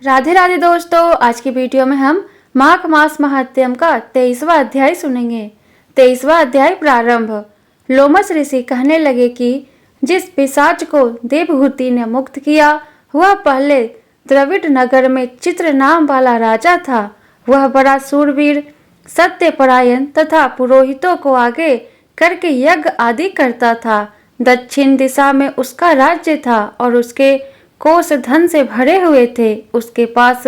राधे राधे दोस्तों, आज की वीडियो में हम माघ मास महात्म्य का 23वां अध्याय सुनेंगे। 23वां अध्याय प्रारंभ। लोमस ऋषि कहने लगे कि जिस पिशाच को देवहूति ने मुक्त किया वह पहले द्रविड़ नगर में चित्र नाम वाला राजा था। वह बड़ा सूरवीर, सत्यपरायण तथा पुरोहितों को आगे करके यज्ञ आदि करता था। दक्षिण दिशा में उसका राज्य था और उसके कोष धन से भरे हुए थे। उसके पास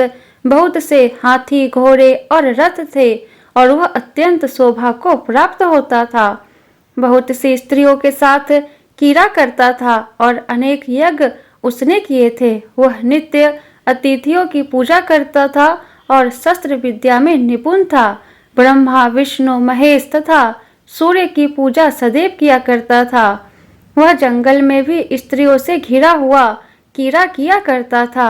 बहुत से हाथी, घोड़े और रथ थे और वह अत्यंत शोभा को प्राप्त होता था। बहुत सी स्त्रियों के साथ कीड़ा करता था और अनेक यज्ञ उसने किए थे। वह नित्य अतिथियों की पूजा करता था और शस्त्र विद्या में निपुण था। ब्रह्मा, विष्णु, महेश तथा सूर्य की पूजा सदैव किया करता था। वह जंगल में भी स्त्रियों से घिरा हुआ कीड़ा किया करता था।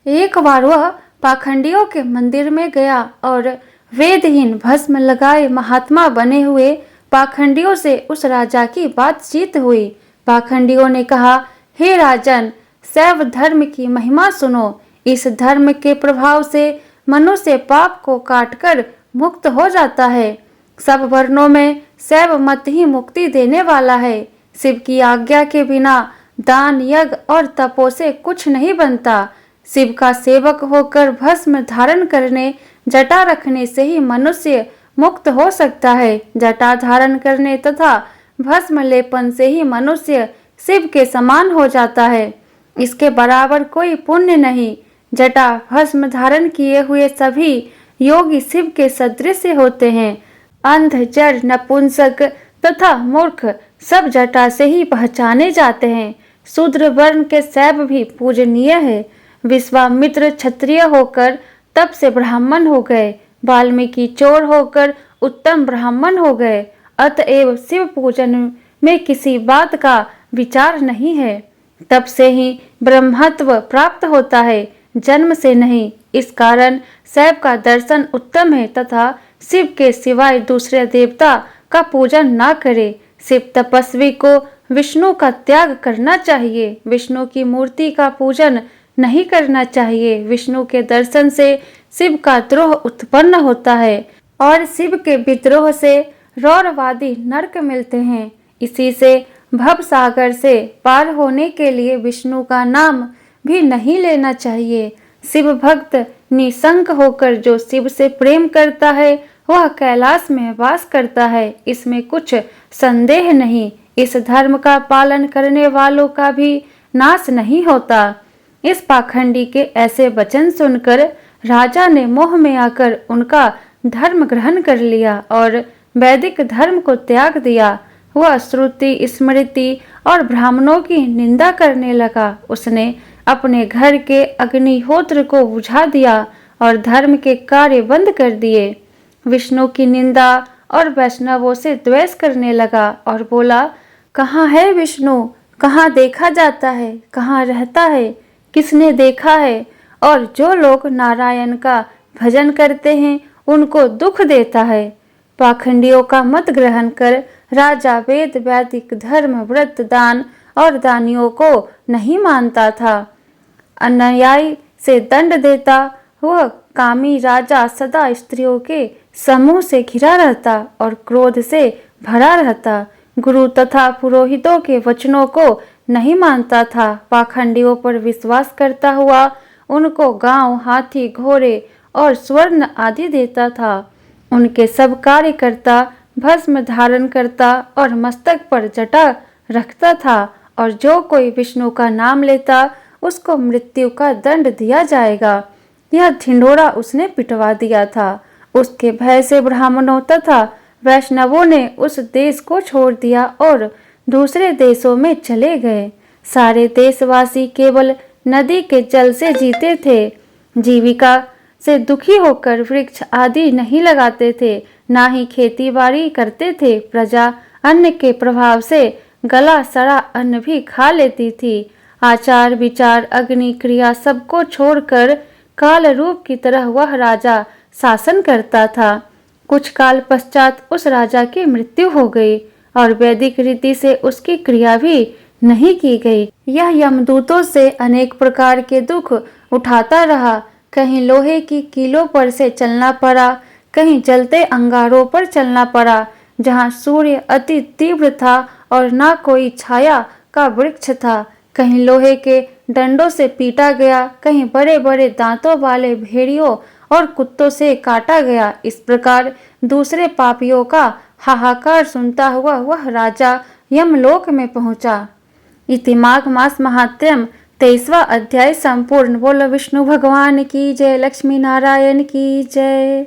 एक बार वह पाखंडियों के मंदिर में गया और वेदहीन भस्म लगाए महात्मा बने हुए पाखंडियों से उस राजा की बातचीत हुई। पाखंडियों ने कहा, हे राजन, शैव धर्म की महिमा सुनो। इस धर्म के प्रभाव से मनुष्य पाप को काटकर मुक्त हो जाता है। सब वर्णों में शैव मत ही मुक्ति देने वाला है। शिव की आज्ञा के बिना दान, यज्ञ और तपो से कुछ नहीं बनता। शिव का सेवक होकर भस्म धारण करने, जटा रखने से ही मनुष्य मुक्त हो सकता है। जटा धारण करने तथा भस्म लेपन से ही मनुष्य शिव के समान हो जाता है। इसके बराबर कोई पुण्य नहीं। जटा भस्म धारण किए हुए सभी योगी शिव के सदृश होते हैं। अंध, जड़, नपुंसक तथा मूर्ख सब जटा से ही पहचाने जाते हैं। शूद्र वर्ण के शैव भी पूजनीय है। विश्वामित्र क्षत्रिय होकर तप से ब्राह्मण हो गए। वाल्मीकि चोर होकर उत्तम ब्राह्मण हो गए। अतएव शिव पूजन में किसी बात का विचार नहीं है। तप से ही ब्रह्मत्व प्राप्त होता है, जन्म से नहीं। इस कारण शैव का दर्शन उत्तम है तथा शिव के सिवाय दूसरे देवता का पूजन न करे। शिव तपस्वी को विष्णु का त्याग करना चाहिए। विष्णु की मूर्ति का पूजन नहीं करना चाहिए। विष्णु के दर्शन से शिव का द्रोह उत्पन्न होता है और शिव के विद्रोह से रौरवादी नरक मिलते हैं। इसी से भव सागर से पार होने के लिए विष्णु का नाम भी नहीं लेना चाहिए। शिव भक्त निसंक होकर जो शिव से प्रेम करता है वह कैलाश में वास करता है, इसमें कुछ संदेह नहीं। इस धर्म का पालन करने वालों का भी नाश नहीं होता। इस पाखंडी के ऐसे वचन सुनकर राजा ने मोह में आकर उनका धर्म ग्रहण कर लिया और वैदिक धर्म को त्याग दिया। वह श्रुति, स्मृति और ब्राह्मणों की निंदा करने लगा। उसने अपने घर के अग्निहोत्र को बुझा दिया और धर्म के कार्य बंद कर दिए। विष्णु की निंदा और वैष्णवों से द्वेष करने लगा और बोला, कहाँ है विष्णु? कहाँ देखा जाता है? कहाँ रहता है? किसने देखा है? और जो लोग नारायण का भजन करते हैं उनको दुख देता है। पाखंडियों का मत ग्रहण कर राजा वेद, वैदिक धर्म, व्रत, दान और दानियों को नहीं मानता था। अन्याय से दंड देता। वह कामी राजा सदा स्त्रियों के समूह से घिरा रहता और क्रोध से भरा रहता। गुरु तथा पुरोहितों के वचनों को नहीं मानता था। पाखंडियों पर विश्वास करता हुआ उनको गांव, हाथी, घोड़े और स्वर्ण आदि देता था। उनके सब कार्य करता, भस्म धारण करता और मस्तक पर जटा रखता था। और जो कोई विष्णु का नाम लेता उसको मृत्यु का दंड दिया जाएगा। यह ढिंढोरा उसने पिटवा दिया था। उसके भय से ब्राह्मणों तथा वैष्णवों ने उस देश को छोड़ दिया और दूसरे देशों में चले गए। सारे देशवासी केवल नदी के जल से जीते थे। जीविका से दुखी होकर वृक्ष आदि नहीं लगाते थे, ना ही खेती बाड़ी करते थे। प्रजा अन्न के प्रभाव से गला सड़ा अन्न भी खा लेती थी। आचार, विचार, अग्नि, क्रिया सबको छोड़कर काल रूप की तरह वह राजा शासन करता था। कुछ काल पश्चात उस राजा की मृत्यु हो गई और वैदिक रीति से उसकी क्रिया भी नहीं की गई। यह यमदूतों से अनेक प्रकार के दुख उठाता रहा। कहीं लोहे की कीलों पर से चलना पड़ा, कहीं जलते अंगारों पर चलना पड़ा, जहाँ सूर्य अति तीव्र था और ना कोई छाया का वृक्ष था। कहीं लोहे के डंडों से पीटा गया, कहीं बड़े बड़े दांतों वाले भेड़ियों और कुत्तों से काटा गया। इस प्रकार दूसरे पापियों का हाहाकार सुनता हुआ वह राजा यमलोक में पहुंचा। इति माघ मास महात्म्यम 23वां अध्याय संपूर्ण। बोलो विष्णु भगवान की जय, लक्ष्मी नारायण की जय।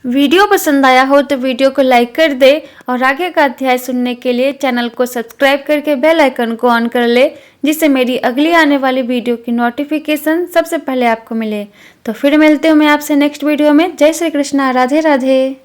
वीडियो पसंद आया हो तो वीडियो को लाइक कर दे और आगे का अध्याय सुनने के लिए चैनल को सब्सक्राइब करके बेल आइकन को ऑन कर ले, जिससे मेरी अगली आने वाली वीडियो की नोटिफिकेशन सबसे पहले आपको मिले। तो फिर मिलते हूँ मैं आपसे नेक्स्ट वीडियो में। जय श्री कृष्णा, राधे राधे।